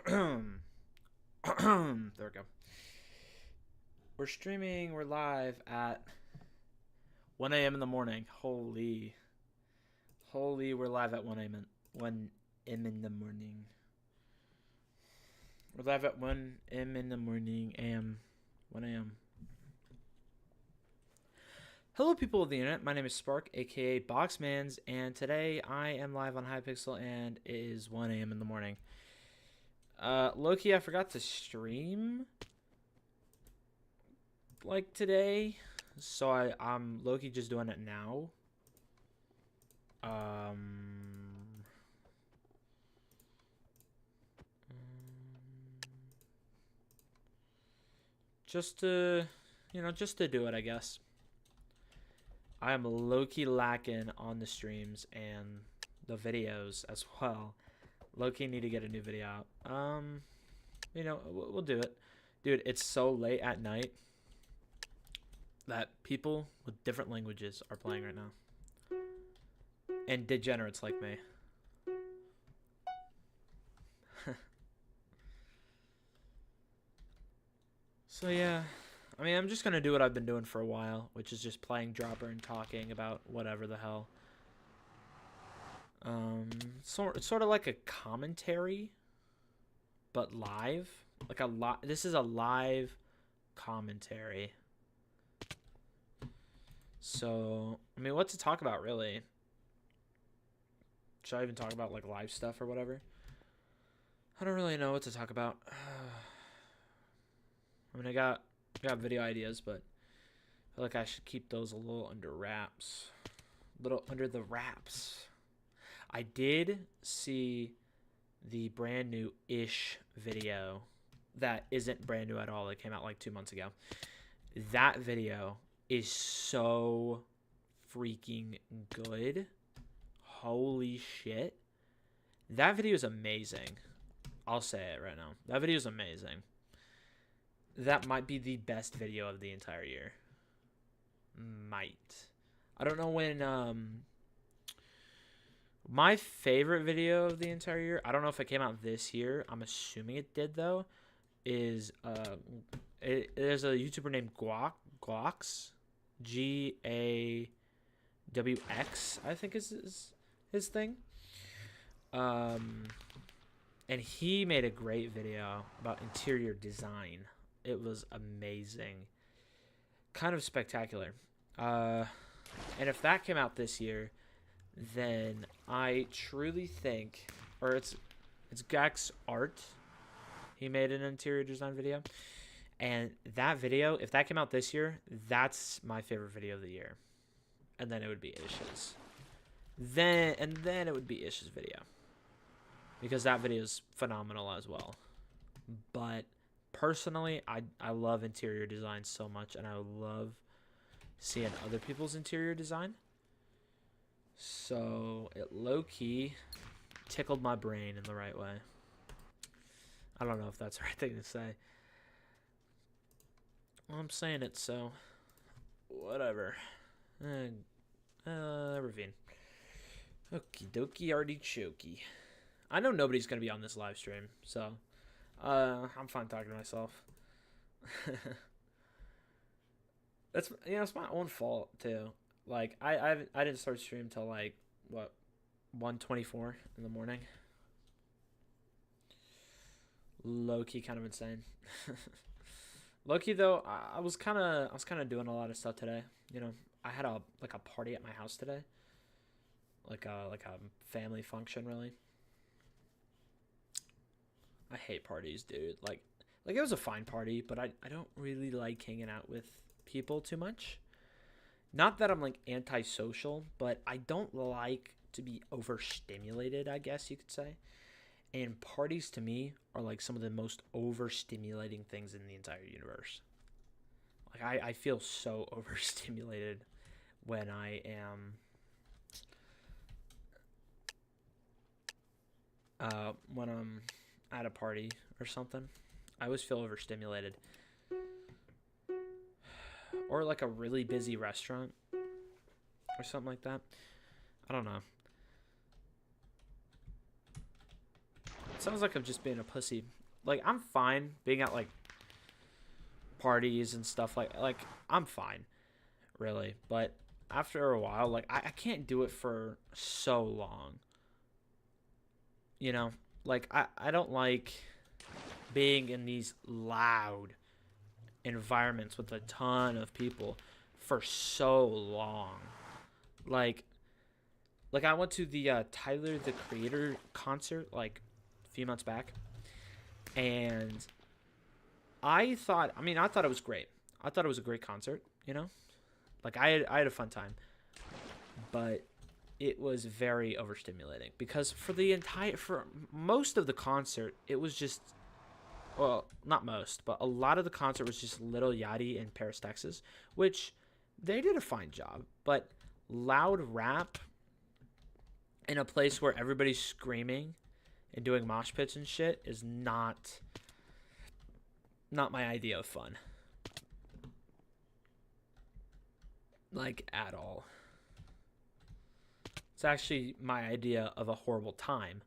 There we go. We're streaming. We're live at 1 a.m. in the morning. Holy, we're live at 1 a.m. in the morning. We're live at 1 a.m. in the morning. A.m. 1 a.m. Hello, people of the internet. My name is Spark, aka Boxmans, and today I am live on Hypixel, and it is 1 a.m. in the morning. Loki, I forgot to stream like today, so I'm Loki just doing it now. Just to, just to do it, I guess. I am low-key lacking on the streams and the videos as well. Low-key need to get a new video out. We'll do it. Dude, it's so late at night that people with different languages are playing right now. And degenerates like me. So yeah, I mean, I'm just gonna do what I've been doing for a while, which is just playing Dropper and talking about whatever the hell. It's sort of like a commentary, but live. This is a live commentary. So, I mean, what to talk about, really? Should I even talk about, like, live stuff or whatever? I don't really know what to talk about. I mean, I got video ideas, but I feel like I should keep those a little under wraps. A little under the wraps. I did see the brand new ish video that isn't brand new at all. It came out like 2 months ago. That video is so freaking good. Holy shit. That video is amazing. I'll say it right now. That video is amazing. That might be the best video of the entire year. Might. I don't know when my favorite video of the entire year, I don't know if it came out this year. I'm assuming it did though. There's a YouTuber named Gwawx, GAWX, I think is his thing. And he made a great video about interior design. It was amazing, kind of spectacular. And if that came out this year, then I truly think, or it's Gax Art. He made an interior design video, and that video, if that came out this year, that's my favorite video of the year. And then it would be Ish's. Then it would be Ish's video, because that video is phenomenal as well. But personally, I love interior design so much, and I love seeing other people's interior design. So it low-key tickled my brain in the right way. I don't know if that's the right thing to say. Well, I'm saying it, so whatever. Ravine. Okie dokie artichokey. I know nobody's gonna be on this live stream, so I'm fine talking to myself. It's my own fault too. Like I didn't start stream till like what 1:24 in the morning. Low-key kind of insane. Low-key though, I was kind of doing a lot of stuff today. I had a party at my house today. Like a family function, really. I hate parties, dude. Like it was a fine party, but I don't really like hanging out with people too much. Not that I'm like antisocial, but I don't like to be overstimulated, I guess you could say. And parties to me are like some of the most overstimulating things in the entire universe. Like I feel so overstimulated when I am when I'm at a party or something. I always feel overstimulated. Or like a really busy restaurant or something like that. I don't know. sounds like I'm just being a pussy. Like, I'm fine being at like parties and stuff like I'm fine, really. But after a while, like I can't do it for so long. You know? Like I don't like being in these loud environments with a ton of people for so long. Like I went to the Tyler the Creator concert like a few months back, and I thought it was great. I thought it was a great concert. You know, like I had a fun time, but it was very overstimulating because for most of the concert, it was just, well, not most, but a lot of the concert was just Little Yachty in Paris, Texas, which they did a fine job. But loud rap in a place where everybody's screaming and doing mosh pits and shit is not my idea of fun. Like, at all. It's actually my idea of a horrible time.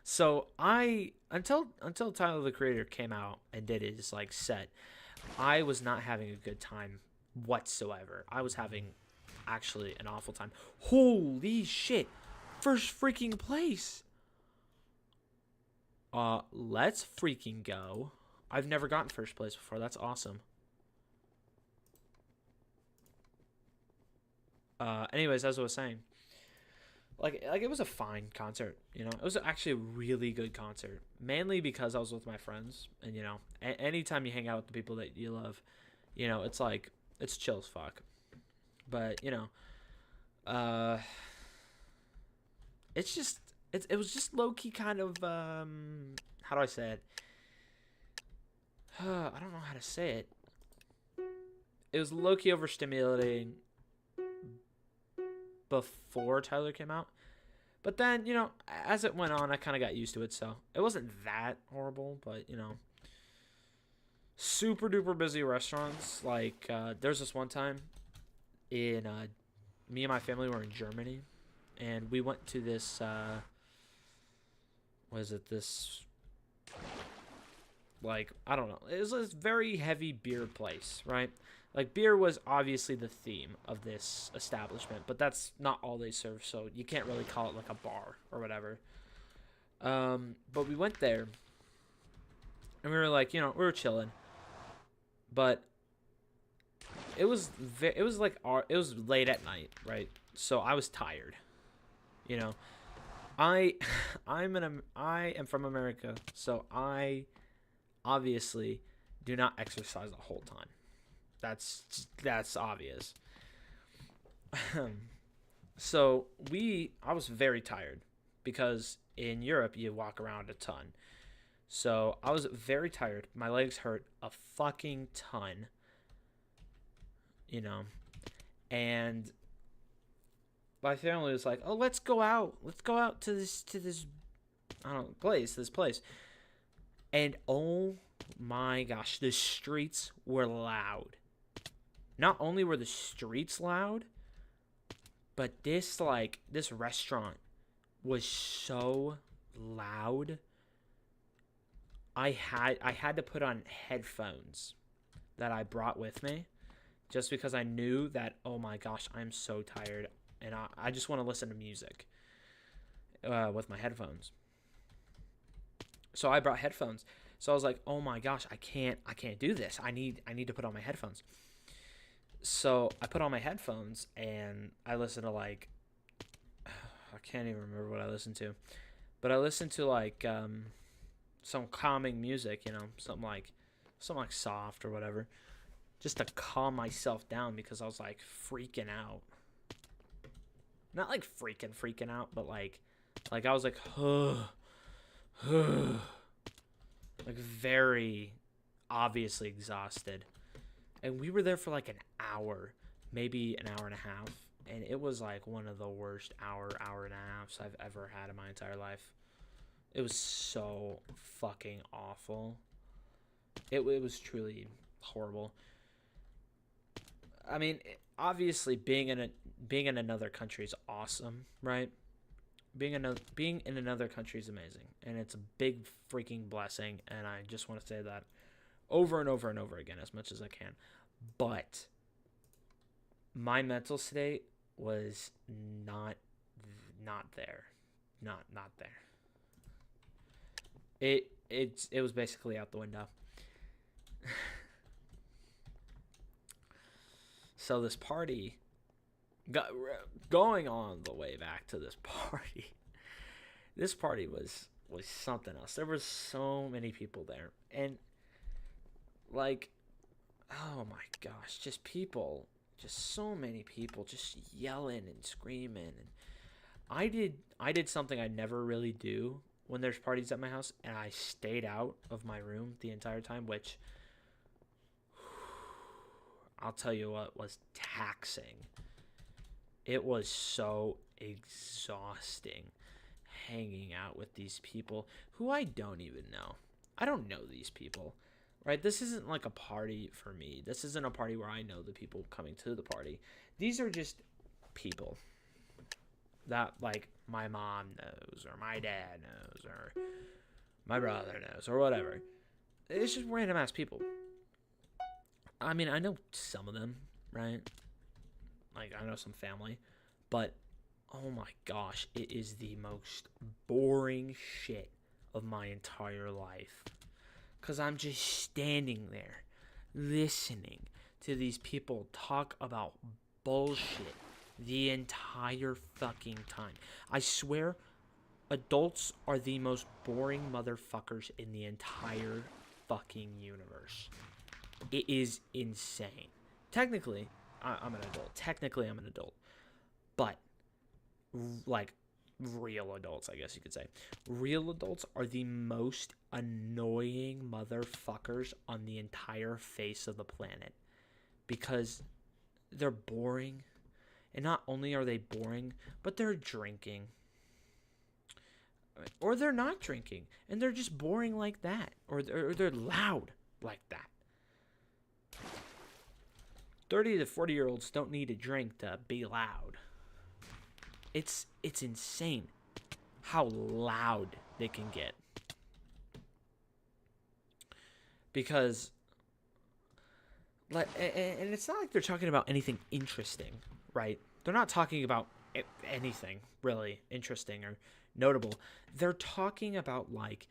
So until Tyler the Creator came out and did his like set, I was not having a good time whatsoever. I was having actually an awful time. Holy shit. First freaking place. Let's freaking go. I've never gotten first place before. That's awesome. Anyways, as I was saying, like it was a fine concert, you know. It was actually a really good concert, mainly because I was with my friends, and you know, anytime you hang out with the people that you love, you know, it's like it's chill as fuck. But you know, uh, it's just it was just low key kind of how do I say it? I don't know how to say it. It was low key overstimulating before Tyler came out. But then, you know, as it went on, I kind of got used to it. So it wasn't that horrible, but, you know, super duper busy restaurants. Like, there's this one time in, me and my family were in Germany, and we went to this, this, like, I don't know. It was this very heavy beer place, right? Like, beer was obviously the theme of this establishment, but that's not all they serve, so you can't really call it like a bar or whatever. But we went there, and we were like, you know, we were chilling, but it was it was late at night, right? So I was tired, you know. I I am from America, so I obviously do not exercise the whole time. That's obvious. So I was very tired because in Europe you walk around a ton. So I was very tired. My legs hurt a fucking ton, you know. And my family was like, "Oh, let's go out. Let's go out to this I don't know, this place." And oh my gosh, the streets were loud. Not only were the streets loud, but this restaurant was so loud. I had to put on headphones that I brought with me just because I knew that, oh my gosh, I'm so tired and I just want to listen to music with my headphones. So I brought headphones. So I was like, "Oh my gosh, I can't do this. I need to put on my headphones." So I put on my headphones and I listened to like I can't even remember what I listened to, but I listened to like some calming music, you know, something like soft or whatever, just to calm myself down because I was like freaking out. Not like freaking out, but like I was like like very obviously exhausted. And we were there for like an hour, maybe an hour and a half. And it was like one of the worst hour and a halves I've ever had in my entire life. It was so fucking awful. It was truly horrible. I mean, obviously being in another country is awesome, right? being in another country is amazing, and it's a big freaking blessing, and I just want to say that over and over and over again as much as I can. But my mental state was not there. Not there. It was basically out the window. So this party going on the way back to this party. This party was something else. There were so many people there, and like, oh my gosh, just so many people just yelling and screaming. And I did something I never really do when there's parties at my house, and I stayed out of my room the entire time, which I'll tell you what was taxing. It was so exhausting hanging out with these people who I don't even know. I don't know these people, right? This isn't like a party for me. This isn't a party where I know the people coming to the party. These are just people that, like, my mom knows, or my dad knows, or my brother knows, or whatever. It's just random ass people. I mean, I know some of them, right? Like, I know some family, but oh my gosh, it is the most boring shit of my entire life. Because I'm just standing there listening to these people talk about bullshit the entire fucking time. I swear, adults are the most boring motherfuckers in the entire fucking universe. It is insane. Technically, I'm an adult. Technically, I'm an adult. But, like, real adults, I guess you could say. Real adults are the most annoying motherfuckers on the entire face of the planet. Because they're boring. And not only are they boring, but they're drinking. Or they're not drinking. And they're just boring like that. Or they're loud like that. 30 to 40-year-olds don't need a drink to be loud. It's insane how loud they can get. Because, like, and it's not like they're talking about anything interesting, right? They're not talking about anything really interesting or notable. They're talking about, like,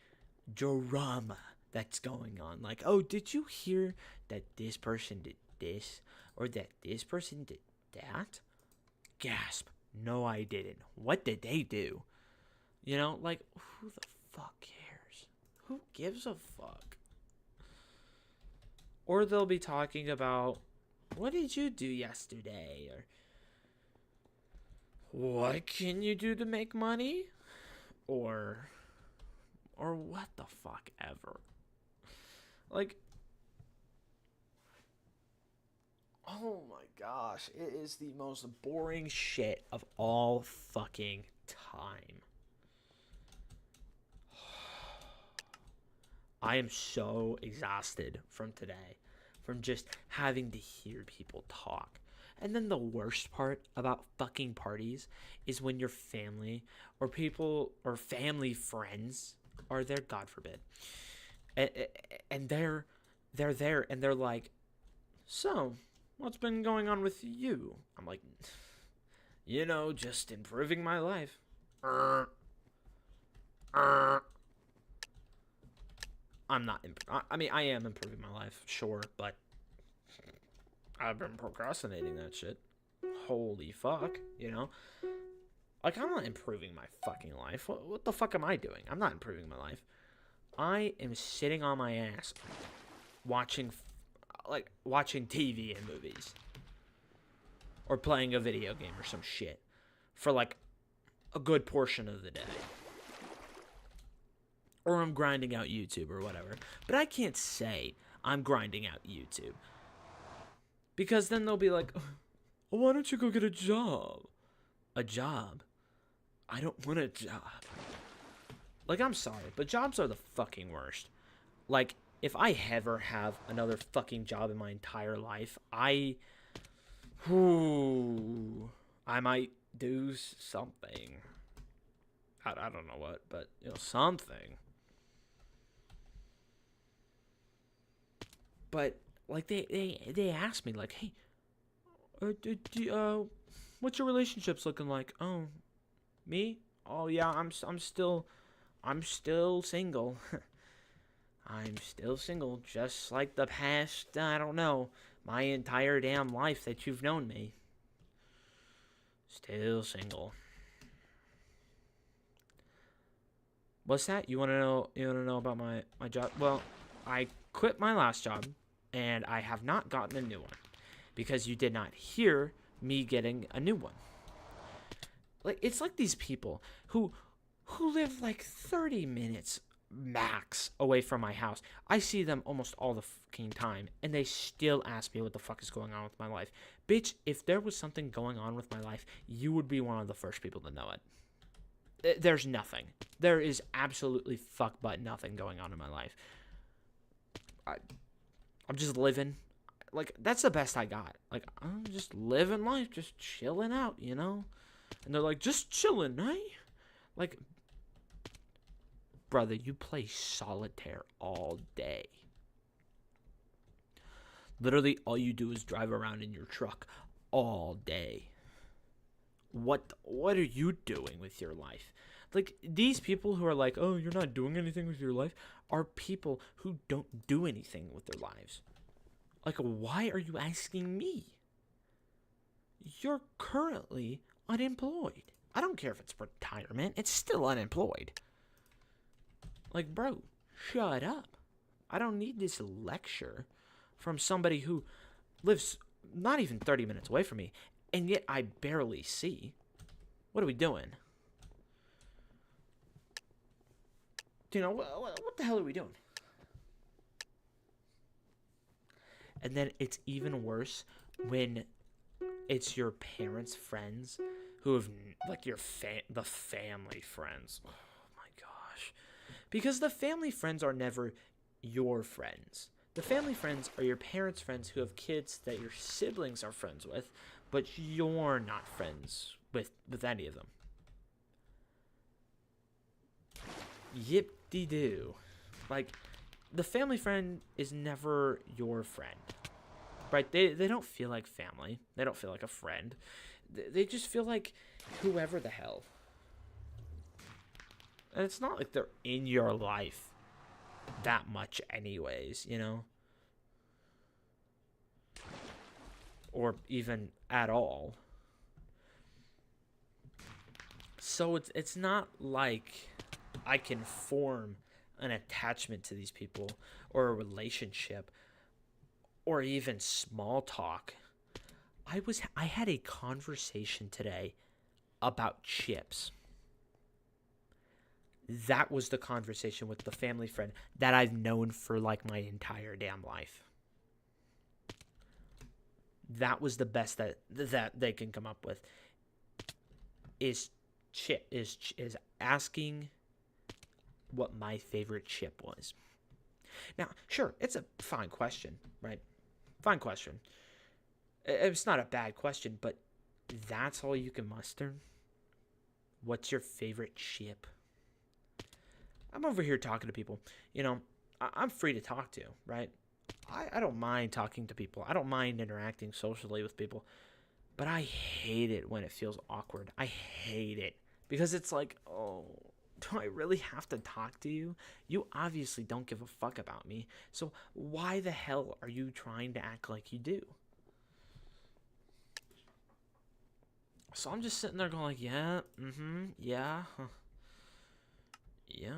drama that's going on. Like, oh, did you hear that this person did this? Or that this person did that? Gasp. No, I didn't. What did they do? You know, like, who the fuck cares? Who gives a fuck? Or they'll be talking about, what did you do yesterday? Or, what can you do to make money? Or what the fuck ever. Like, oh my gosh, it is the most boring shit of all fucking time. I am so exhausted from today, from just having to hear people talk. And then the worst part about fucking parties is when your family or people or family friends are there, God forbid, and they're there and they're like, so, what's been going on with you? I'm like, just improving my life. I'm not. I mean, I am improving my life, sure, but I've been procrastinating that shit. Holy fuck, Like, I'm not improving my fucking life. What the fuck am I doing? I'm not improving my life. I am sitting on my ass watching TV and movies. Or playing a video game or some shit. For, like, a good portion of the day. Or I'm grinding out YouTube or whatever. But I can't say I'm grinding out YouTube. Because then they'll be like, oh, why don't you go get a job? A job? I don't want a job. Like, I'm sorry, but jobs are the fucking worst. Like, if I ever have another fucking job in my entire life, I might do something. I don't know what, but something. But like they asked me like, hey, what's your relationships looking like? Oh, me? Oh yeah, I'm still single. I'm still single, just like the past, I don't know, my entire damn life that you've known me. Still single. What's that? You wanna know? You wanna know about my job? Well, I quit my last job, and I have not gotten a new one because you did not hear me getting a new one. Like it's like these people who live like 30 minutes max away from my house. I see them almost all the fucking time, and they still ask me what the fuck is going on with my life. Bitch, if there was something going on with my life, you would be one of the first people to know it. There's nothing. There is absolutely fuck but nothing going on in my life. I'm just living. Like, that's the best I got. Like, I'm just living life, just chilling out, you know? And they're like, just chilling, eh? Like, brother, you play solitaire all day. Literally, all you do is drive around in your truck all day. What are you doing with your life? Like, these people who are like, oh, you're not doing anything with your life, are people who don't do anything with their lives. Like, why are you asking me? You're currently unemployed. I don't care if it's retirement, it's still unemployed. Like, bro, shut up. I don't need this lecture from somebody who lives not even 30 minutes away from me, and yet I barely see. What are we doing? You know, what the hell are we doing? And then it's even worse when it's your parents' friends who have, like, the family friends. Oh my gosh. Because the family friends are never your friends. The family friends are your parents' friends who have kids that your siblings are friends with, but you're not friends with any of them. Yip-de-doo. Like, the family friend is never your friend. Right? They don't feel like family. They don't feel like a friend. They just feel like whoever the hell. And it's not like they're in your life that much anyways, you know? Or even at all. So it's not like I can form an attachment to these people or a relationship or even small talk. I had a conversation today about chips. That was the conversation with the family friend that I've known for like my entire damn life. That was the best that they can come up with. Is asking what my favorite chip was. Now, sure, it's a fine question, right? Fine question. It's not a bad question, but that's all you can muster? What's your favorite chip? I'm over here talking to people. You know, I'm free to talk to, right? I don't mind talking to people. I don't mind interacting socially with people. But I hate it when it feels awkward. I hate it. Because it's like, oh, do I really have to talk to you? You obviously don't give a fuck about me. So why the hell are you trying to act like you do? So I'm just sitting there going like, yeah, yeah, yeah.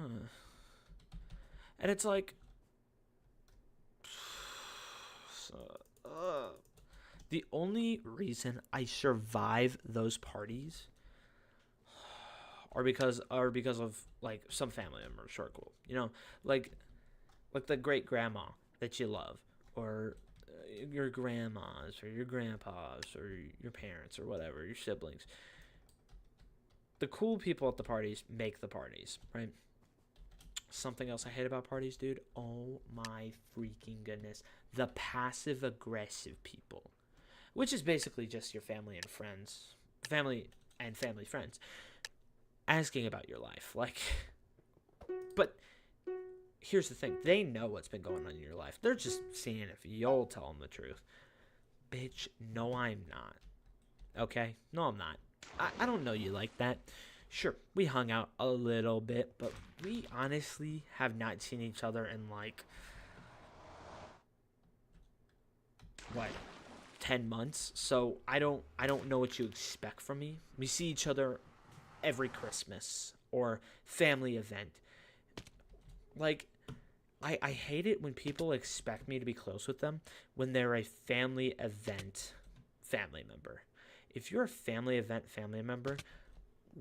And it's like, the only reason I survive those parties are because of like some family members who are cool. You know, like the great grandma that you love, or your grandmas, or your grandpas, or your parents, or whatever, your siblings. The cool people at the parties make the parties, right? Something else I hate about parties, dude. Oh my freaking goodness. The passive aggressive people. Which is basically just your family and friends. Family and family friends. asking about your life. Like, but here's the thing. They know what's been going on in your life. They're just seeing if you'll tell them the truth. Bitch, no, I'm not. Okay? No, I'm not. I don't know you like that. Sure, we hung out a little bit, but we honestly have not seen each other in like, what, 10 months? So I don't know what you expect from me. We see each other every Christmas or family event. Like, I hate it when people expect me to be close with them when they're a family event family member. If you're a family event family member,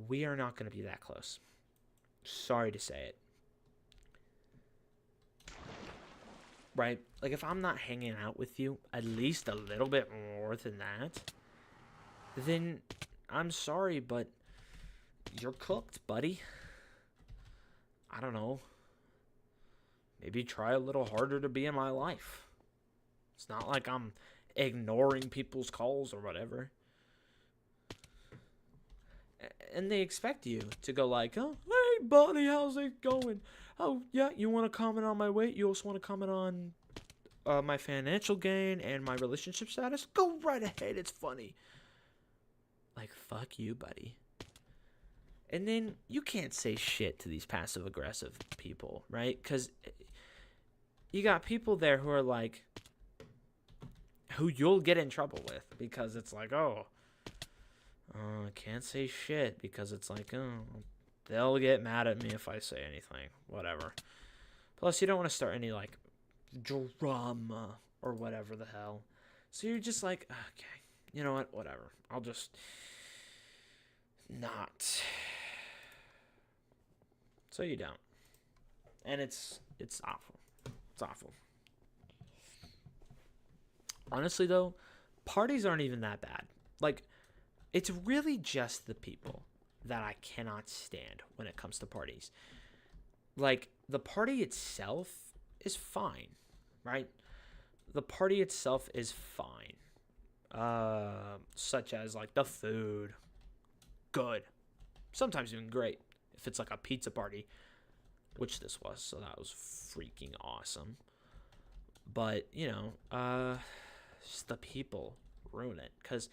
we are not going to be that close. Sorry to say it. Right? Like, if I'm not hanging out with you at least a little bit more than that, then I'm sorry, but you're cooked, buddy. I don't know. Maybe try a little harder to be in my life. It's not like I'm ignoring people's calls or whatever. And they expect you to go like, oh, hey, buddy, how's it going? Oh, yeah, you want to comment on my weight? You also want to comment on my financial gain and my relationship status? Go right ahead. It's funny. Like, fuck you, buddy. And then you can't say shit to these passive-aggressive people, right? Because you got people there who are like, who you'll get in trouble with because it's like, oh, I can't say shit because it's like, oh, they'll get mad at me if I say anything, whatever. Plus, you don't want to start any, like, drama or whatever the hell. So you're just like, okay, you know what, whatever. I'll just not. So you don't. And it's awful. It's awful. Honestly, though, parties aren't even that bad. Like, it's really just the people that I cannot stand when it comes to parties. Like, the party itself is fine, right? The party itself is fine. Such as, like, the food. Good. Sometimes even great. If it's like a pizza party, which this was, so that was freaking awesome. But, you know, just the people ruin it. Because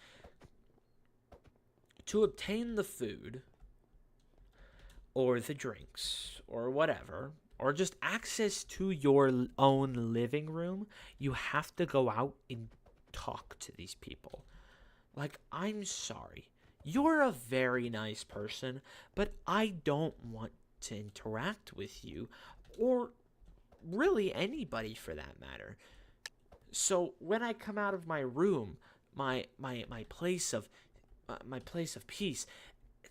to obtain the food or the drinks or whatever, or just access to your own living room, you have to go out and talk to these people. Like, I'm sorry. You're a very nice person, but I don't want to interact with you, or really anybody for that matter. So when I come out of my room, my place of peace,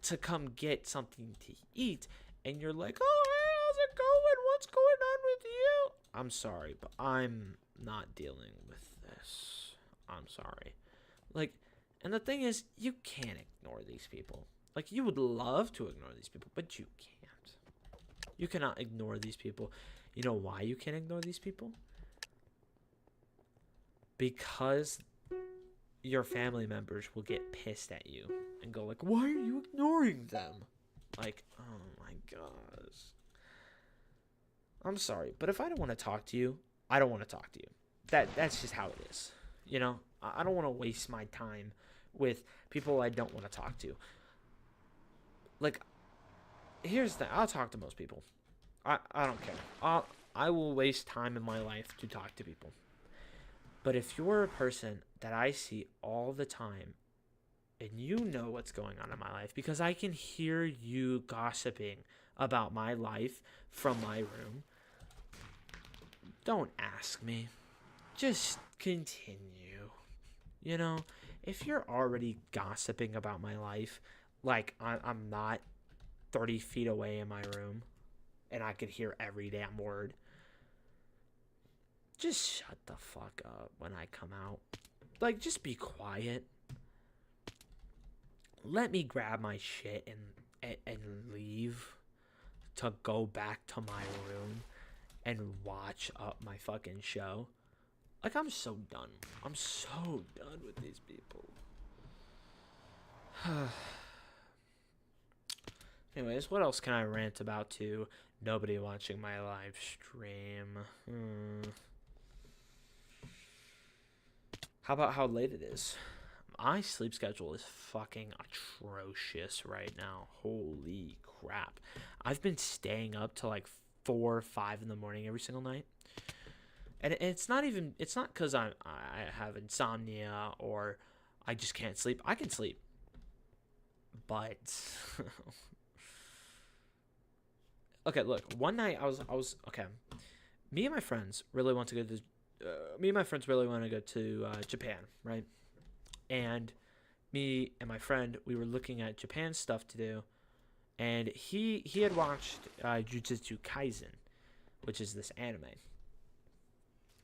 to come get something to eat, and you're like, oh, hey, how's it going? What's going on with you? I'm sorry, but I'm not dealing with this. I'm sorry. Like, and the thing is, you can't ignore these people. Like, you would love to ignore these people, but you can't. You cannot ignore these people. You know why you can't ignore these people? Because your family members will get pissed at you and go like, why are you ignoring them? Like, oh my gosh. I'm sorry, but if I don't want to talk to you, I don't want to talk to you. That's just how it is. You know, I don't want to waste my time with people I don't want to talk to. Like, here's the thing. I'll talk to most people. I don't care. I will waste time in my life to talk to people. But if you're a person that I see all the time, and you know what's going on in my life, because I can hear you gossiping about my life from my room, don't ask me. Just continue. You know, if you're already gossiping about my life, like I'm not 30 feet away in my room, and I could hear every damn word, just shut the fuck up when I come out. Like, just be quiet. Let me grab my shit and leave to go back to my room and watch up my fucking show. Like, I'm so done. I'm so done with these people. Anyways, what else can I rant about to nobody watching my live stream? How about how late it is? My sleep schedule is fucking atrocious right now. Holy crap. I've been staying up till like 4 or 5 in the morning every single night. And it's not because I have insomnia or I just can't sleep. I can sleep. But okay, look, one night I was okay. Me and my friends really want to go to Japan, right? And me and my friend, we were looking at Japan stuff to do, and he had watched Jujutsu Kaisen, which is this anime.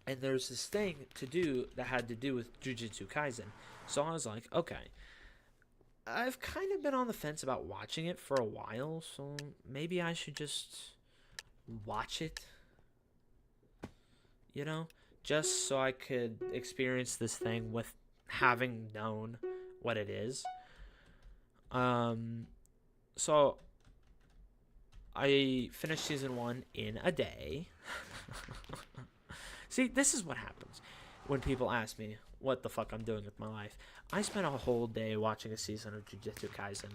And there's this thing to do that had to do with Jujutsu Kaisen. So I was like, okay, I've kind of been on the fence about watching it for a while, so maybe I should just watch it, you know? Just so I could experience this thing with having known what it is. So I finished season 1 in a day. See, this is what happens when people ask me what the fuck I'm doing with my life. I spent a whole day watching a season of Jujutsu Kaisen.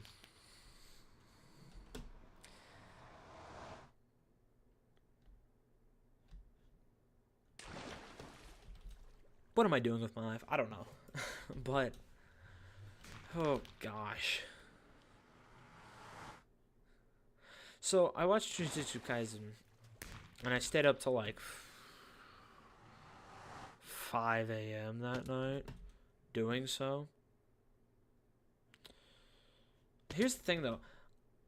What am I doing with my life? I don't know. But, oh gosh. So, I watched Jujutsu Kaisen, and I stayed up till like 5 a.m. that night doing so. Here's the thing though.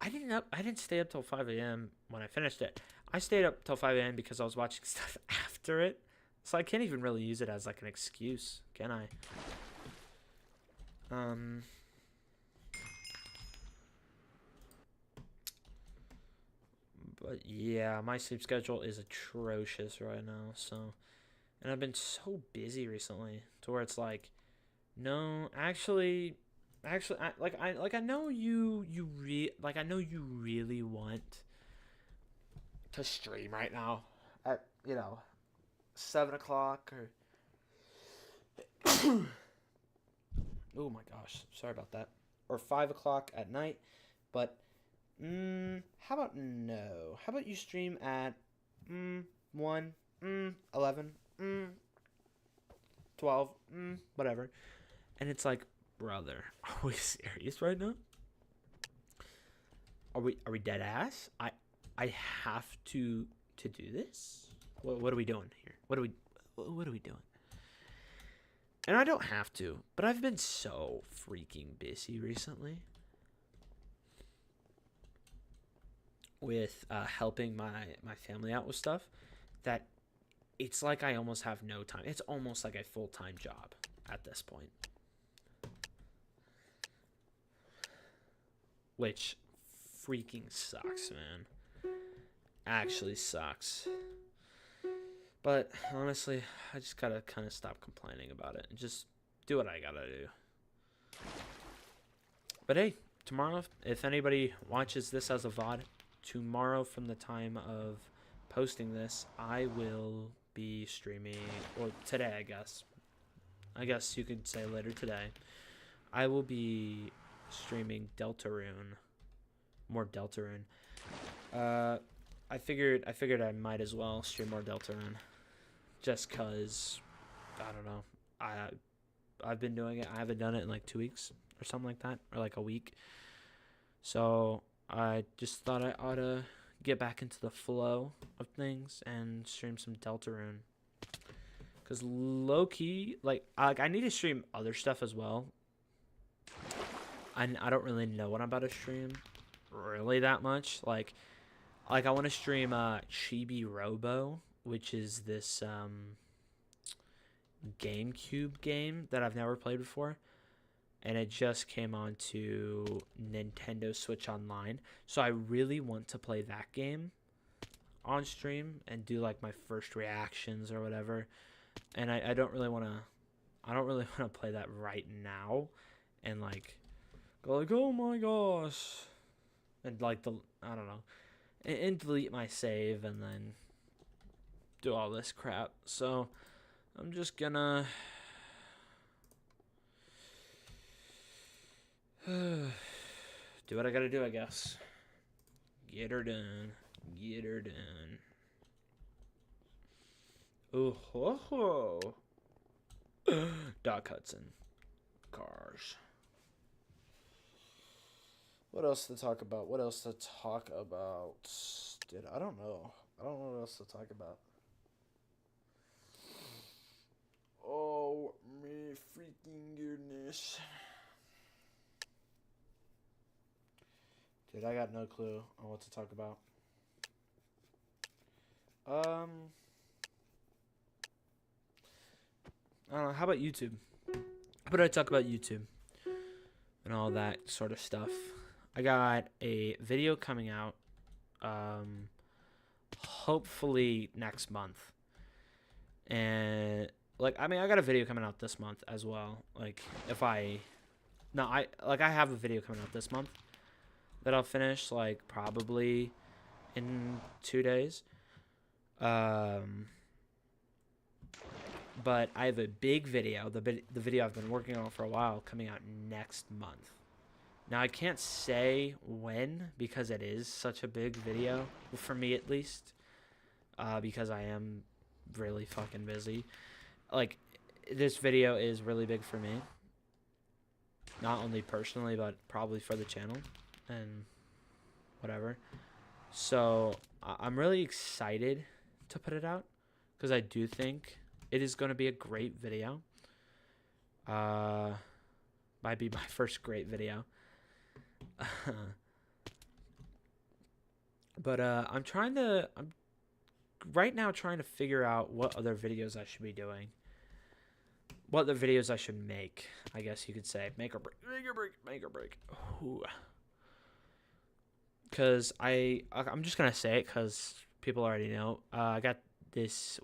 I didn't stay up till 5 a.m. when I finished it. I stayed up till 5 a.m. because I was watching stuff after it. So I can't even really use it as like an excuse, can I? But yeah, my sleep schedule is atrocious right now, so and I've been so busy recently to where it's like no, actually I know I know you really want to stream right now at 7 o'clock or oh my gosh, sorry about that, or 5 o'clock at night, but how about no, how about you stream at 1 11 12 whatever. And it's like, brother, are we serious right now? Are we dead ass? I have to do this? What are we doing here? What are we doing? And I don't have to, but I've been so freaking busy recently with helping my family out with stuff that it's like I almost have no time. It's almost like a full-time job at this point. Which freaking sucks, man. Actually sucks. But honestly, I just gotta kind of stop complaining about it and just do what I gotta do. But hey, tomorrow, if anybody watches this as a VOD, tomorrow from the time of posting this, I will be streaming, or today, I guess. I guess you could say later today. I will be streaming Deltarune. More Deltarune. I figured I might as well stream more Deltarune. Just cause I don't know. I've been doing it. I haven't done it in like 2 weeks or something like that, or like a week. So I just thought I ought to get back into the flow of things and stream some Deltarune. Cause low key, like I need to stream other stuff as well. I don't really know what I'm about to stream, really that much. Like I want to stream Chibi Robo, which is this GameCube game that I've never played before, and it just came onto Nintendo Switch Online. So I really want to play that game on stream and do like my first reactions or whatever. And I don't really want to play that right now and like go like, oh my gosh, and like I don't know, and delete my save and then do all this crap. So I'm just gonna do what I gotta do, I guess. Get her done. Get her done. Oh ho ho. Doc Hudson. Cars. What else to talk about? Dude, I don't know. I don't know what else to talk about. Oh, me freaking goodness. Dude, I got no clue on what to talk about. I don't know. How about YouTube? How about I talk about YouTube and all that sort of stuff? I got a video coming out, hopefully next month. And like, I mean, I got a video coming out this month as well. Like, I have a video coming out this month that I'll finish like probably in 2 days. But I have a big video, the video I've been working on for a while, coming out next month. Now, I can't say when because it is such a big video, for me at least, because I am really fucking busy. Like, this video is really big for me. Not only personally, but probably for the channel and whatever. So, I'm really excited to put it out because I do think it is going to be a great video. Might be my first great video. But I'm right now trying to figure out what other videos I should be doing. What the videos I should make, I guess you could say. Make or break. Because I'm just going to say it because people already know. I got this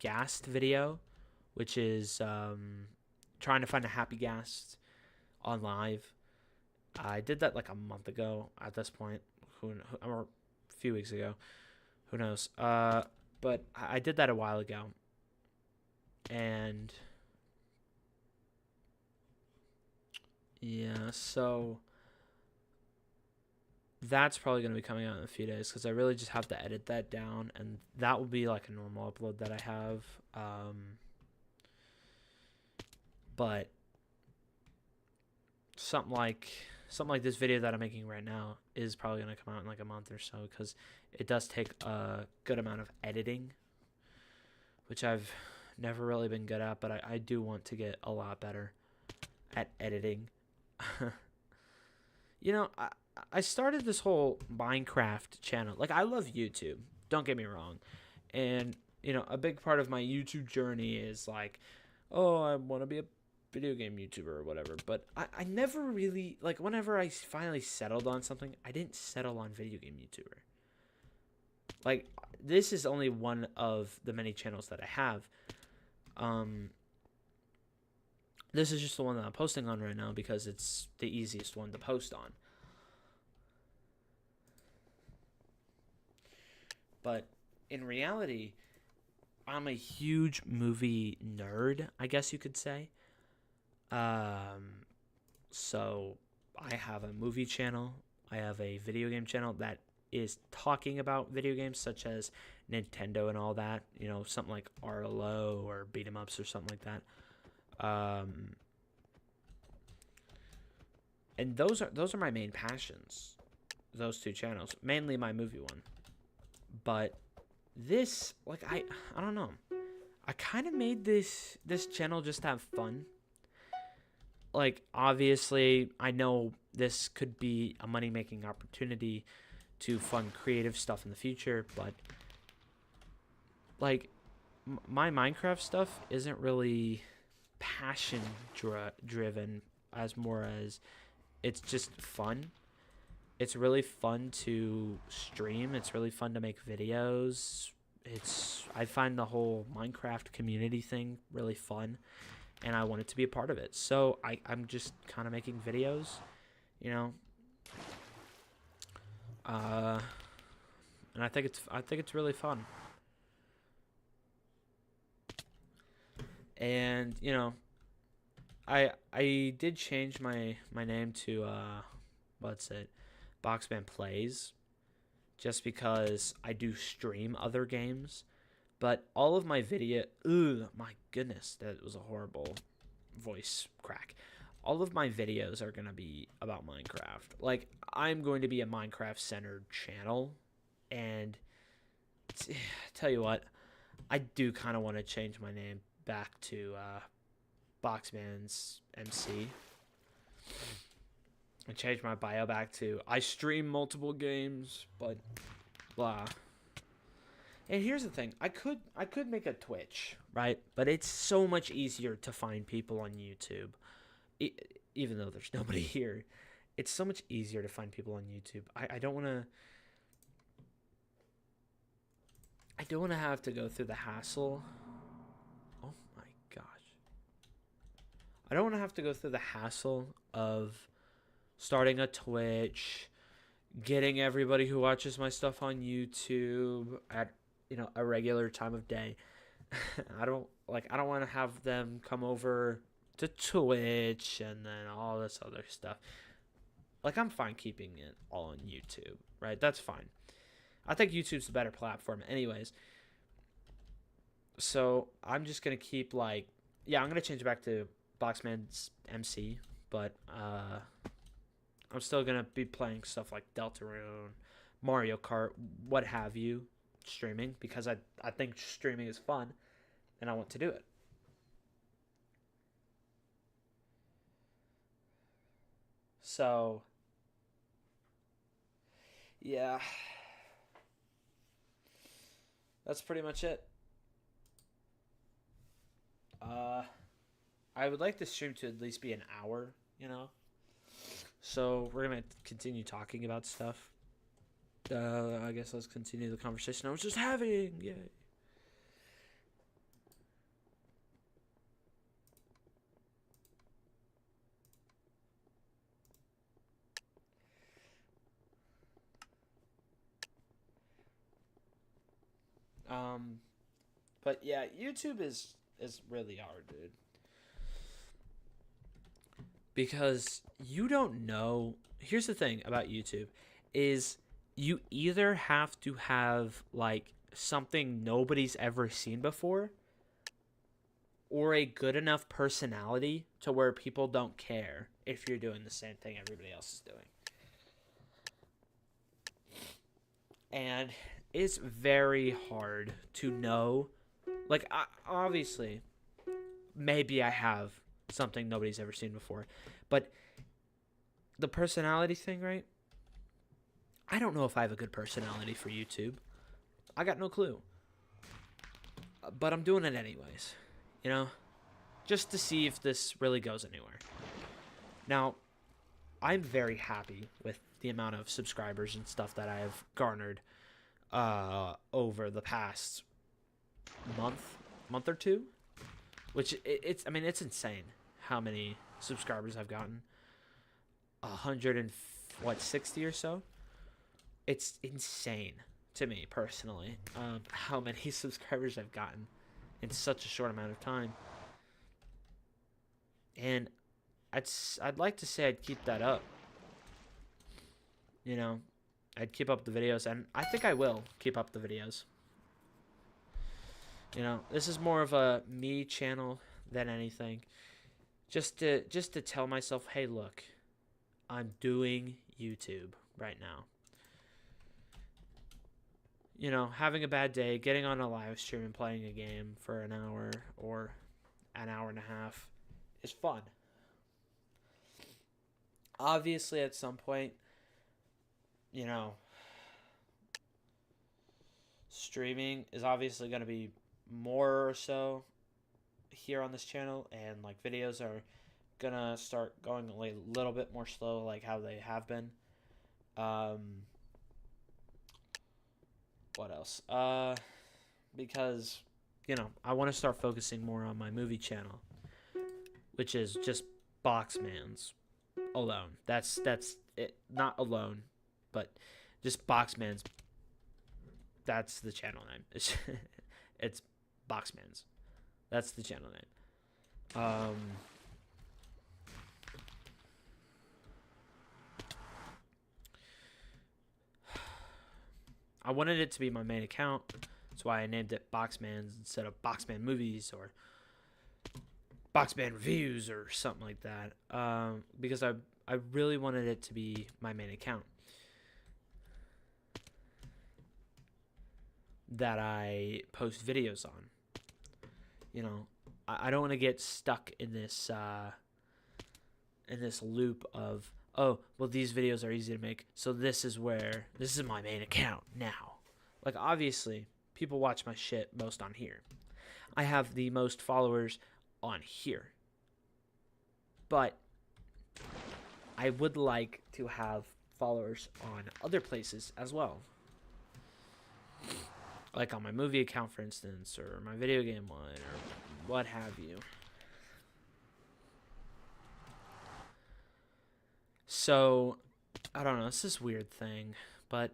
Ghast video, which is trying to find a happy Ghast on live. I did that like a month ago at this point, or a few weeks ago. Who knows? But I did that a while ago. And yeah, so that's probably going to be coming out in a few days because I really just have to edit that down, and that will be like a normal upload that I have. But something like this video that I'm making right now is probably going to come out in like a month or so because it does take a good amount of editing, which I've never really been good at, but I do want to get a lot better at editing. You know, I started this whole Minecraft channel. Like, I love YouTube. Don't get me wrong. And, you know, a big part of my YouTube journey is like, oh, I want to be a video game YouTuber or whatever. But I never really, like, whenever I finally settled on something, I didn't settle on video game YouTuber. Like, this is only one of the many channels that I have. This is just the one that I'm posting on right now because it's the easiest one to post on. But in reality, I'm a huge movie nerd, I guess you could say. So I have a movie channel. I have a video game channel that is talking about video games such as Nintendo and all that. You know, something like RLO or beat 'em ups or something like that. And those are my main passions. Those two channels, mainly my movie one. But this, like, I don't know. I kind of made this channel just to have fun. Like, obviously, I know this could be a money-making opportunity to fund creative stuff in the future, but like, my Minecraft stuff isn't really passion driven as more as it's just fun. It's really fun to stream. It's really fun to make videos. I find the whole Minecraft community thing really fun, and I wanted to be a part of it. So I'm just kind of making videos, you know. uh, and I think it's really fun. And I did change my name to what's it, Boxman Plays, just because I do stream other games. But all of my video, ugh, my goodness, that was a horrible voice crack. All of my videos are going to be about Minecraft. Like, I'm going to be a Minecraft centered channel. And tell you what, I do kind of want to change my name back to Boxman's MC. And change my bio back to I stream multiple games, but blah. And here's the thing, I could make a Twitch, right? But it's so much easier to find people on YouTube. E- Even though there's nobody here, it's so much easier to find people on YouTube. I don't want to have to go through the hassle. Oh my gosh. I don't want to have to go through the hassle of starting a Twitch, getting everybody who watches my stuff on YouTube at a regular time of day. I don't want to have them come over to Twitch and then all this other stuff. Like, I'm fine keeping it all on YouTube, right? That's fine. I think YouTube's the better platform anyways. So, I'm just going to keep I'm going to change it back to Boxman's MC, but I'm still going to be playing stuff like Deltarune, Mario Kart, what have you, streaming, because I think streaming is fun and I want to do it. So, yeah, that's pretty much it. Uh, I would like the stream to at least be an hour, you know? So, we're going to continue talking about stuff. I guess let's continue the conversation I was just having. Yay. Um, but yeah, YouTube is really hard, dude. Because you don't know. Here's the thing about YouTube is you either have to have something nobody's ever seen before or a good enough personality to where people don't care if you're doing the same thing everybody else is doing. And it's very hard to know. Obviously, maybe I have something nobody's ever seen before, but the personality thing, right? I don't know if I have a good personality for YouTube. I got no clue. But I'm doing it anyways, you know? Just to see if this really goes anywhere. Now, I'm very happy with the amount of subscribers and stuff that I have garnered over the past month or two, which it's insane how many subscribers I've gotten. 160 or so. It's insane to me personally, how many subscribers I've gotten in such a short amount of time. And I'd like to say I'd keep that up. You know, I'd keep up the videos, and I think I will keep up the videos. This is more of a me channel than anything. Just to tell myself, hey, look, I'm doing YouTube right now. Having a bad day, getting on a live stream and playing a game for an hour or an hour and a half is fun. Obviously, at some point, you know, streaming is obviously going to be more or so here on this channel, and videos are gonna start going a little bit more slow, like how they have been. Um, what else? Because I want to start focusing more on my movie channel, which is just Boxman's alone. That's it. Not alone, but Just Boxman's. That's the channel name. It's Boxman's. That's the channel name. I wanted it to be my main account. That's why I named it Boxman's instead of Boxman Movies or Boxman Reviews or something like that. Because I really wanted it to be my main account that I post videos on. You know, I don't want to get stuck in this loop of, oh, well, these videos are easy to make, so this is my main account now. Like, obviously, people watch my shit most on here. I have the most followers on here. But I would like to have followers on other places as well. Like on my movie account, for instance, or my video game one, or what have you. So, I don't know, it's this weird thing, but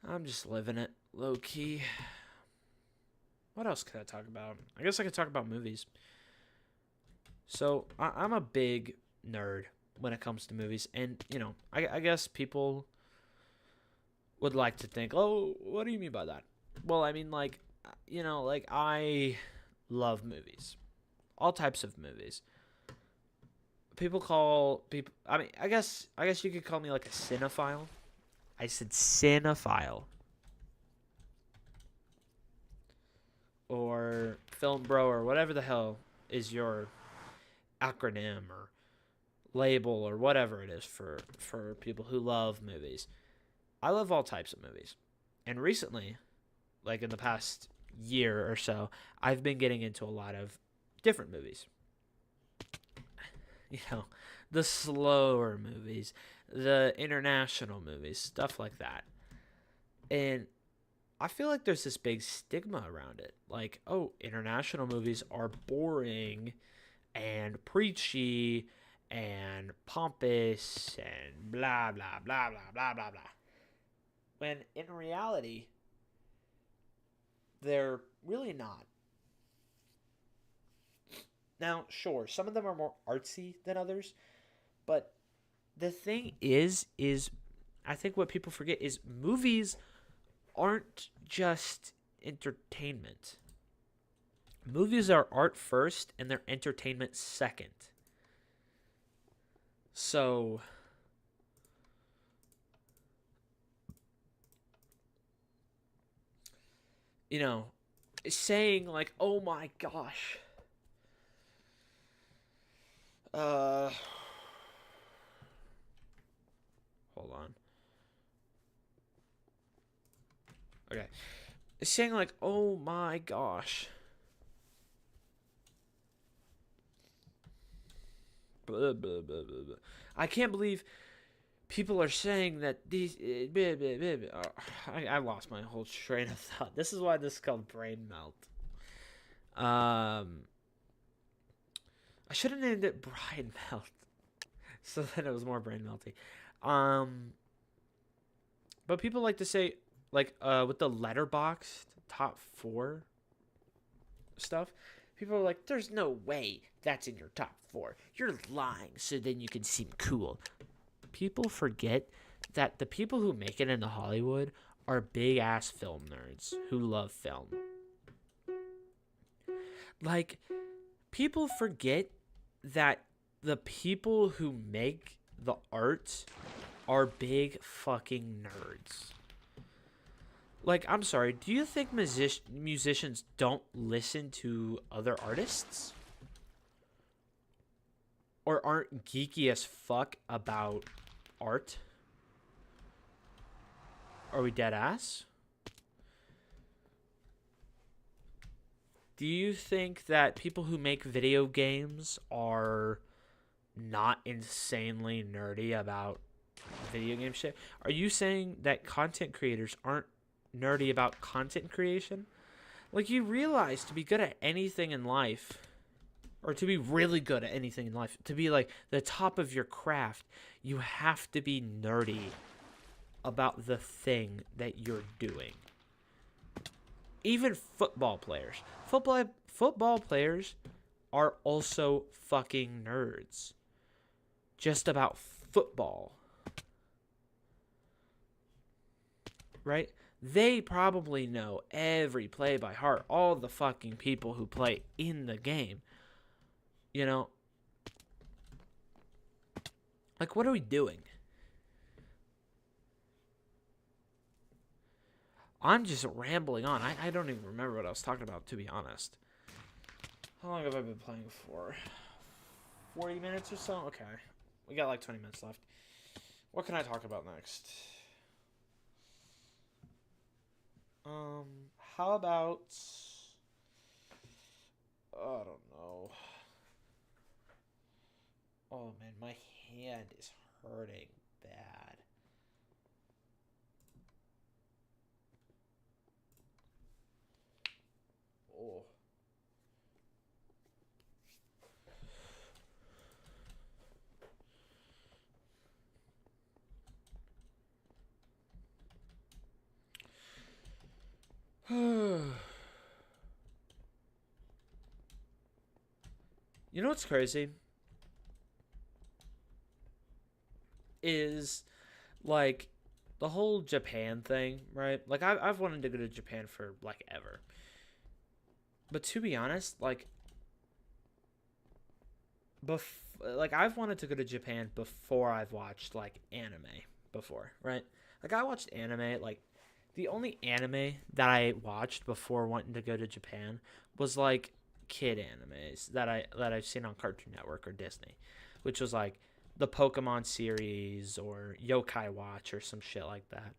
I'm just living it low-key. What else could I talk about? I guess I could talk about movies. So, I'm a big nerd when it comes to movies, and, you know, I guess people would like to think, oh, what do you mean by that? Well, I mean, like, you know, like, I love movies. All types of movies. I mean, I guess you could call me like a cinephile. I said cinephile. Or film bro, or whatever the hell is your acronym or label or whatever it is for people who love movies. I love all types of movies. And recently, like in the past year or so, I've been getting into a lot of different movies. You know, the slower movies, the international movies, stuff like that. And I feel like there's this big stigma around it. Like, oh, international movies are boring and preachy and pompous and blah, blah, blah, blah, blah, blah, blah. When in reality, they're really not. Now, sure, some of them are more artsy than others, but the thing is I think what people forget is movies aren't just entertainment. Movies are art first and they're entertainment second. So, you know, saying like, oh my gosh, hold on. Okay. Saying like, oh my gosh. Blah, blah, blah, blah, blah. I can't believe people are saying that these. Blah, blah, blah, blah. I lost my whole train of thought. This is why this is called brain melt. I should have named it Brain Melt, so that it was more brain melty. But people like to say, like, with the Letterboxd top 4 stuff, people are like, there's no way that's in your top 4. You're lying so then you can seem cool. People forget that the people who make it into Hollywood are big-ass film nerds who love film. Like, people forget that the people who make the art are big fucking nerds. Like, I'm sorry, do you think musicians don't listen to other artists? Or aren't geeky as fuck about art? Are we dead ass? Do you think that people who make video games are not insanely nerdy about video game shit? Are you saying that content creators aren't nerdy about content creation? Like, you realize to be good at anything in life, or to be really good at anything in life, to be like the top of your craft, you have to be nerdy about the thing that you're doing. Even football players. Football players are also fucking nerds. Just about football. Right? They probably know every play by heart. All the fucking people who play in the game. You know? Like, what are we doing? I'm just rambling on. I don't even remember what I was talking about, to be honest. How long have I been playing for? 40 minutes or so? Okay. We got like 20 minutes left. What can I talk about next? How about... I don't know. Oh, man, my hand is hurting bad. Oh. You know what's crazy? Is like the whole Japan thing, right? Like I've wanted to go to Japan for like ever. But to be honest, like like I've wanted to go to Japan before I've watched like anime before, right? Like I watched anime, like the only anime that I watched before wanting to go to Japan was like kid animes that I've seen on Cartoon Network or Disney, which was like the Pokemon series or Yokai Watch or some shit like that.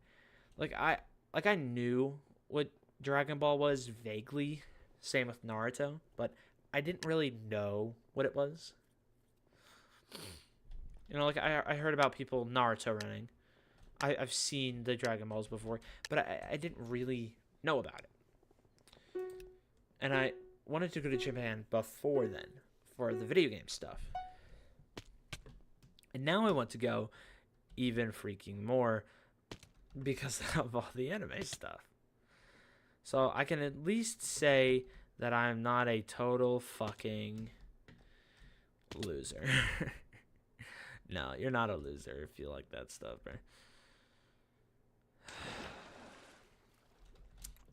Like I knew what Dragon Ball was vaguely, same with Naruto, but I didn't really know what it was. You know, like I heard about people Naruto running. I've seen the Dragon Balls before, but I didn't really know about it. And I wanted to go to Japan before then for the video game stuff. And now I want to go even freaking more because of all the anime stuff. So I can at least say that I'm not a total fucking loser. No, you're not a loser if you like that stuff, bro.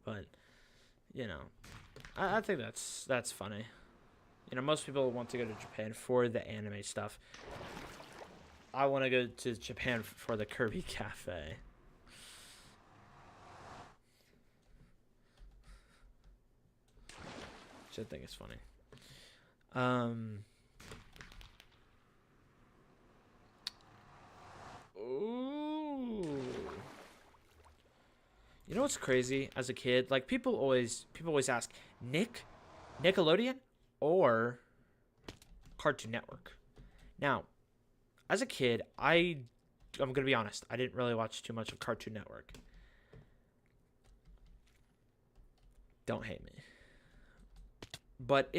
But, you know, I think that's funny. You know, most people want to go to Japan for the anime stuff. I want to go to Japan for the Kirby Cafe. Which I think is funny. Ooh. You know what's crazy? As a kid, like people always ask, Nickelodeon or Cartoon Network. Now, as a kid, I'm gonna be honest, I didn't really watch too much of Cartoon Network. Don't hate me. But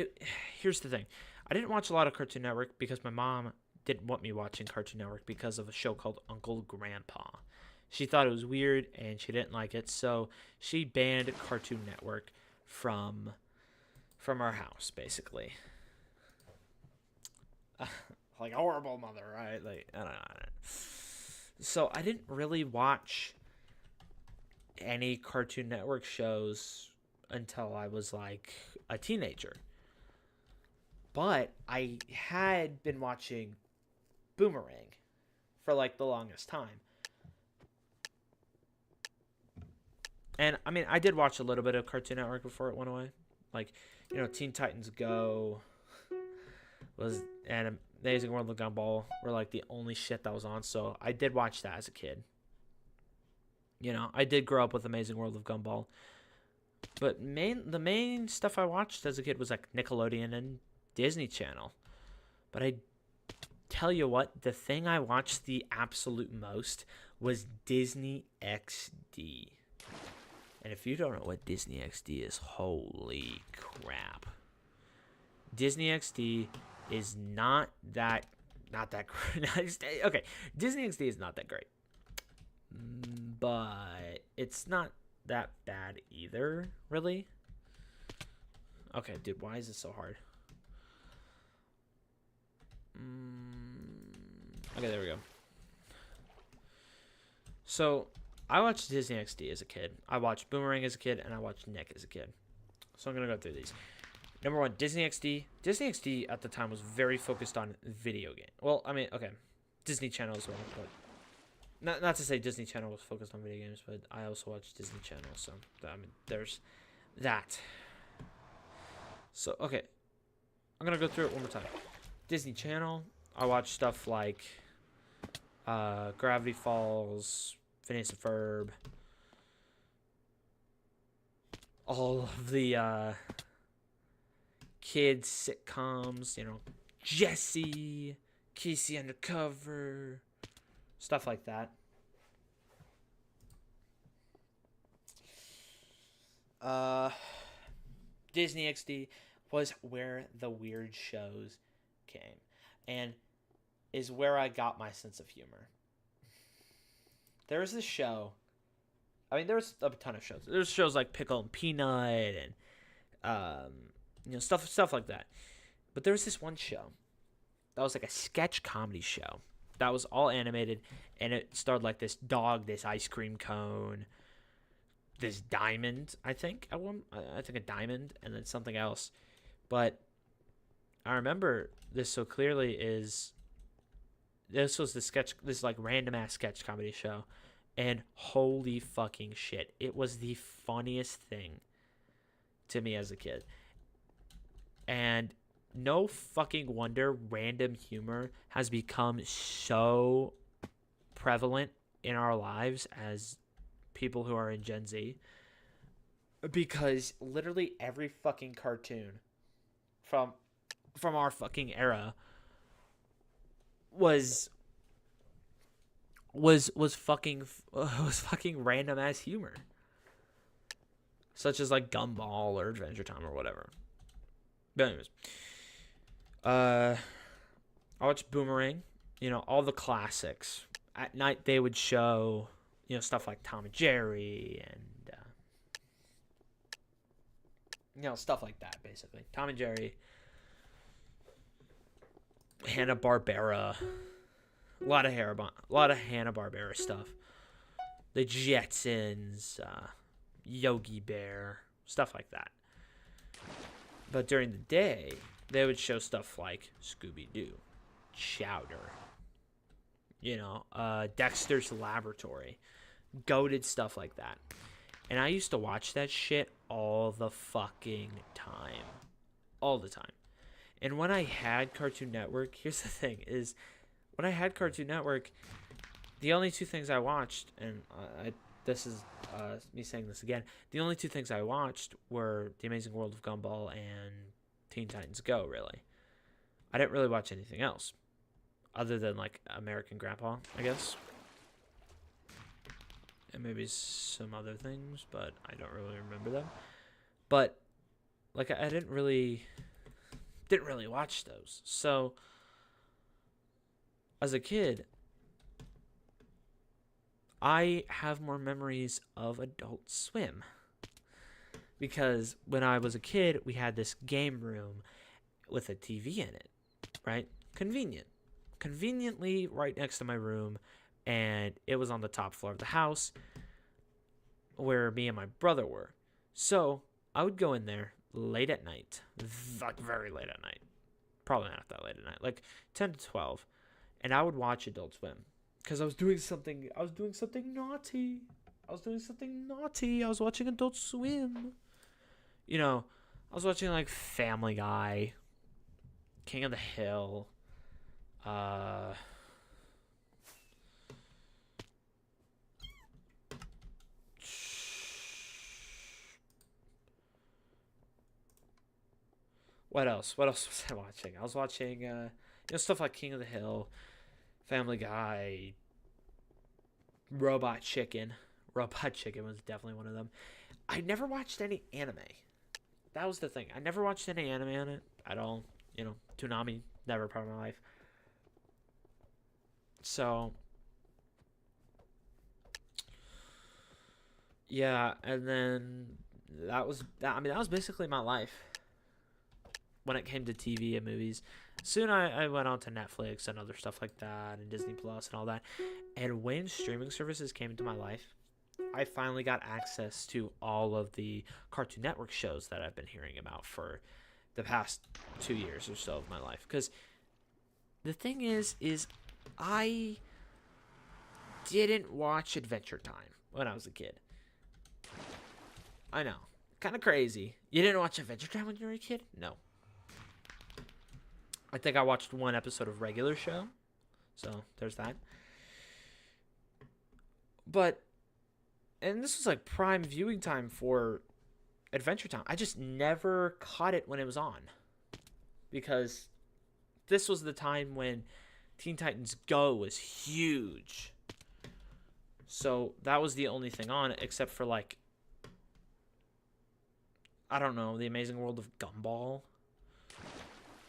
here's the thing. I didn't watch a lot of Cartoon Network because my mom didn't want me watching Cartoon Network because of a show called Uncle Grandpa. She thought it was weird and she didn't like it, so she banned Cartoon Network from our house, basically. Like a horrible mother, right? Like I don't know. So I didn't really watch any Cartoon Network shows until I was like a teenager. But I had been watching Boomerang for like the longest time. And I mean, I did watch a little bit of Cartoon Network before it went away. Like, you know, Teen Titans Go and Amazing World of Gumball were like the only shit that was on. So I did watch that as a kid. You know, I did grow up with Amazing World of Gumball. But the main stuff I watched as a kid was like Nickelodeon and Disney Channel. But I tell you what, the thing I watched the absolute most was Disney XD. And if you don't know what Disney XD is, holy crap. Disney XD is not that great. Okay, Disney XD is not that great, but it's not that bad either, really. Okay, dude, why is this so hard? Okay, there we go. So, I watched Disney XD as a kid. I watched Boomerang as a kid, and I watched Nick as a kid. So I'm going to go through these. Number one, Disney XD. Disney XD at the time was very focused on video game. Well, I mean, okay, Disney Channel as well, but not to say Disney Channel was focused on video games, but I also watched Disney Channel, so I mean, there's that. So, okay, I'm going to go through it one more time. Disney Channel, I watched stuff like Gravity Falls, Phineas and Ferb, all of the kids sitcoms, you know, Jessie, Casey Undercover, stuff like that. Disney XD was where the weird shows came, and is where I got my sense of humor. There was this show. I mean, there was a ton of shows. There's shows like Pickle and Peanut and stuff like that. But there was this one show that was like a sketch comedy show that was all animated, and it started like this dog, this ice cream cone, this diamond. I think a diamond, and then something else. But I remember this so clearly is this was this like random ass sketch comedy show, and holy fucking shit, it was the funniest thing to me as a kid. And no fucking wonder random humor has become so prevalent in our lives as people who are in Gen Z, because literally every fucking cartoon from our fucking era was fucking random ass humor, such as like Gumball or Adventure Time or whatever. But anyways, I watched Boomerang. You know, all the classics. At night they would show, you know, stuff like Tom and Jerry and stuff like that. Basically, Tom and Jerry, Hanna-Barbera, a lot of Hanna-Barbera stuff. The Jetsons, Yogi Bear, stuff like that. But during the day, they would show stuff like Scooby-Doo, Chowder, Dexter's Laboratory, goated stuff like that. And I used to watch that shit all the fucking time. All the time. And when I had Cartoon Network, here's the thing, is when I had Cartoon Network, the only two things I watched, and this is me saying this again, the only two things I watched were The Amazing World of Gumball and Teen Titans Go, really. I didn't really watch anything else, other than, like, American Grandpa, I guess. And maybe some other things, but I don't really remember them. But, like, I didn't really watch those. So, as a kid, I have more memories of Adult Swim. Because when I was a kid, we had this game room with a TV in it, right? Conveniently right next to my room, and it was on the top floor of the house where me and my brother were. So I would go in there late at night, like very late at night, probably not that late at night, like 10 to 12, and I would watch Adult Swim because I was doing something naughty. I was watching Adult Swim. You know, I was watching like Family Guy, King of the Hill, what else was I watching? I was watching stuff like King of the Hill, Family Guy, Robot Chicken. Robot Chicken was definitely one of them. I never watched any anime. that was the thing. I never watched any anime on it at all. You know, Toonami, never part of my life. So, yeah, and then that was that. I mean, that was basically my life when it came to TV and movies. Soon I went on to Netflix and other stuff like that, and Disney Plus and all that. And when streaming services came into my life, I finally got access to all of the Cartoon Network shows that I've been hearing about for the past 2 years or so of my life. Because the thing is I didn't watch Adventure Time when I was a kid. I know. Kind of crazy. You didn't watch Adventure Time when you were a kid? No. I think I watched one episode of regular show. So, there's that. But, and this was like prime viewing time for Adventure Time. I just never caught it when it was on. Because this was the time when Teen Titans Go was huge. So, that was the only thing on, except for like, I don't know, The Amazing World of Gumball.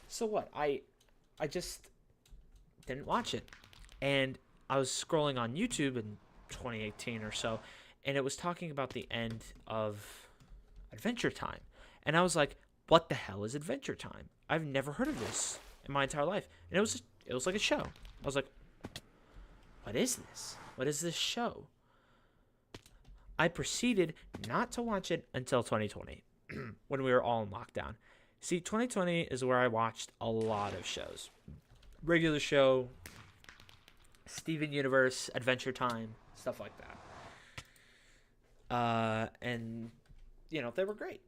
So what? I just didn't watch it. And I was scrolling on YouTube in 2018 or so, and it was talking about the end of Adventure Time. And I was like, what the hell is Adventure Time? I've never heard of this in my entire life. And it was like a show. I was like, what is this? What is this show? I proceeded not to watch it until 2020 when we were all in lockdown. See, 2020 is where I watched a lot of shows. Regular show, Steven Universe, Adventure Time, stuff like that. And, you know, they were great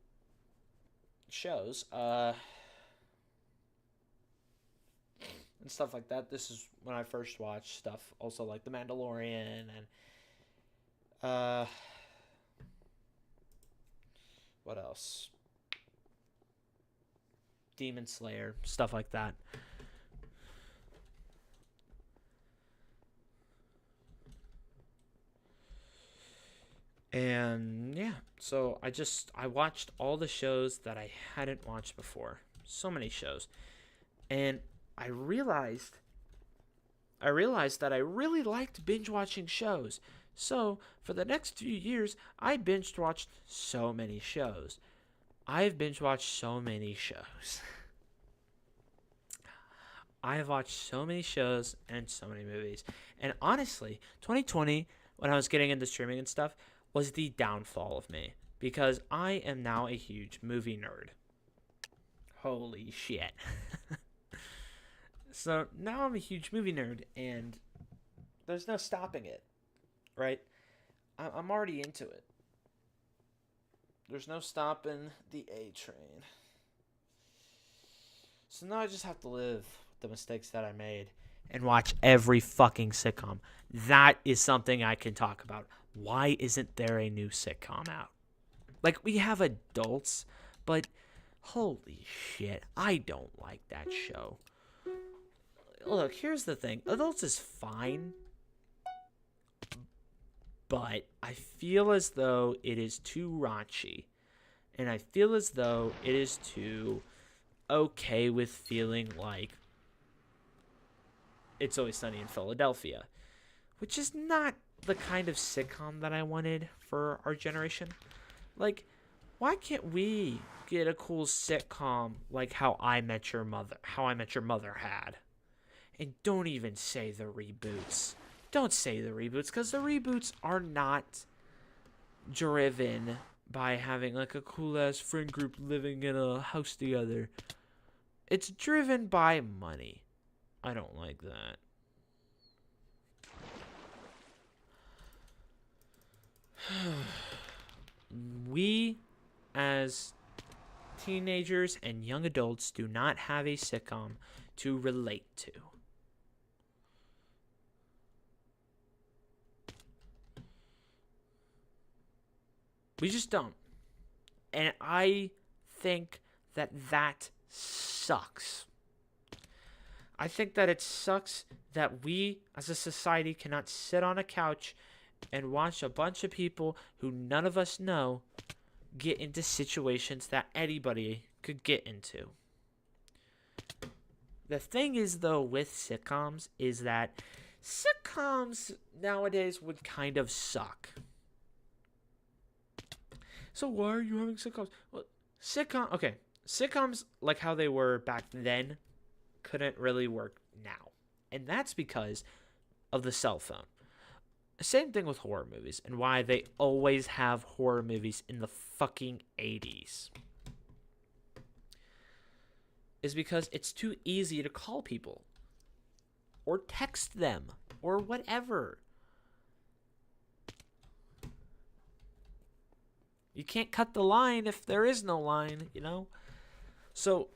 shows. And stuff like that. This is when I first watched stuff. Also like The Mandalorian and, what else? Demon Slayer, stuff like that. And yeah, so I watched all the shows that I hadn't watched before. So many shows. And I realized that I really liked binge watching shows. So, for the next few years, I binge watched so many shows. I've binge watched so many shows. I have watched so many shows and so many movies. And honestly, 2020, when I was getting into streaming and stuff, was the downfall of me. Because I am now a huge movie nerd. Holy shit. So now I'm a huge movie nerd, and there's no stopping it. Right? I'm already into it. There's no stopping the A train. So now I just have to live with the mistakes that I made and watch every fucking sitcom. That is something I can talk about. Why isn't there a new sitcom out? Like, we have Adults, but holy shit, I don't like that show. Look, here's the thing. Adults is fine, but I feel as though it is too raunchy. And I feel as though it is too okay with feeling like It's Always Sunny in Philadelphia. Which is not the kind of sitcom that I wanted for our generation. Like, why can't we get a cool sitcom like How I Met Your Mother had? And don't even say the reboots. Don't say the reboots, because the reboots are not driven by having like a cool ass friend group living in a house together. It's driven by money. I don't like that. We, as teenagers and young adults, do not have a sitcom to relate to. We just don't. And I think that sucks. I think that it sucks that we, as a society, cannot sit on a couch and watch a bunch of people who none of us know get into situations that anybody could get into. The thing is, though, with sitcoms is that sitcoms nowadays would kind of suck. So why are you having sitcoms? Well, sitcoms like how they were back then couldn't really work now. And that's because of the cell phone. Same thing with horror movies and why they always have horror movies in the fucking 80s. Is because it's too easy to call people or text them or whatever. You can't cut the line if there is no line, you know? So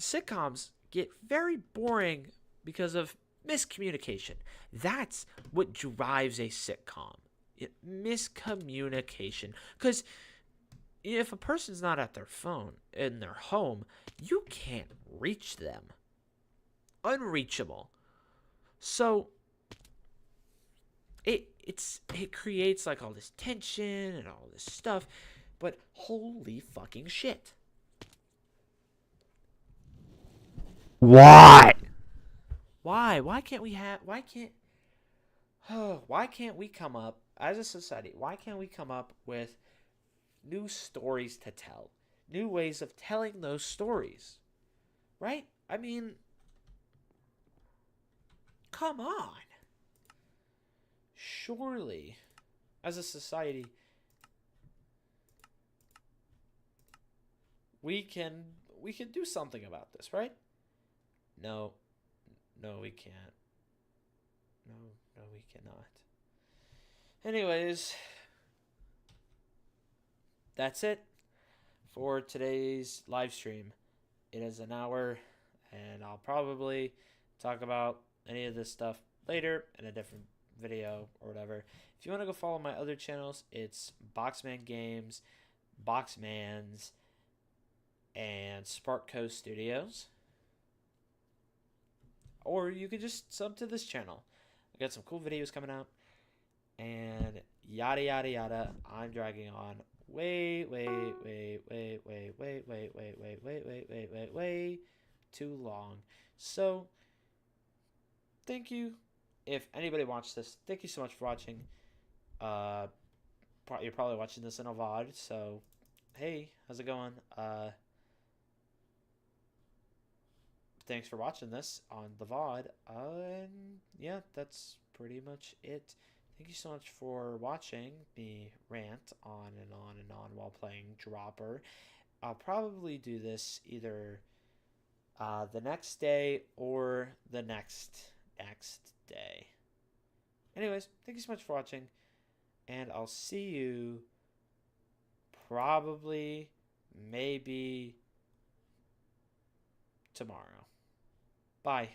sitcoms get very boring because of miscommunication. That's what drives a sitcom. Miscommunication. Because if a person's not at their phone in their home, you can't reach them. Unreachable. So it creates like all this tension and all this stuff, but holy fucking shit. What? Why? Why can't we come up as a society? Why can't we come up with new stories to tell? New ways of telling those stories. Right? I mean, come on. Surely, as a society, we can do something about this, right? No, we can't. No, we cannot. Anyways, that's it for today's live stream. It is an hour, and I'll probably talk about any of this stuff later in a different video or whatever. If you want to go follow my other channels, it's Boxman Games, Boxmans, and Sparkco Studios. Or you could just sub to this channel. I got some cool videos coming out. And yada yada yada. I'm dragging on way too long. So thank you. If anybody watched this, thank you so much for watching. You're probably watching this in a VOD, so hey, how's it going? Thanks for watching this on the VOD. And yeah, that's pretty much it. Thank you so much for watching me rant on and on and on while playing Dropper. I'll probably do this either the next day or the next day. Anyways, thank you so much for watching, and I'll see you probably, maybe tomorrow. Bye.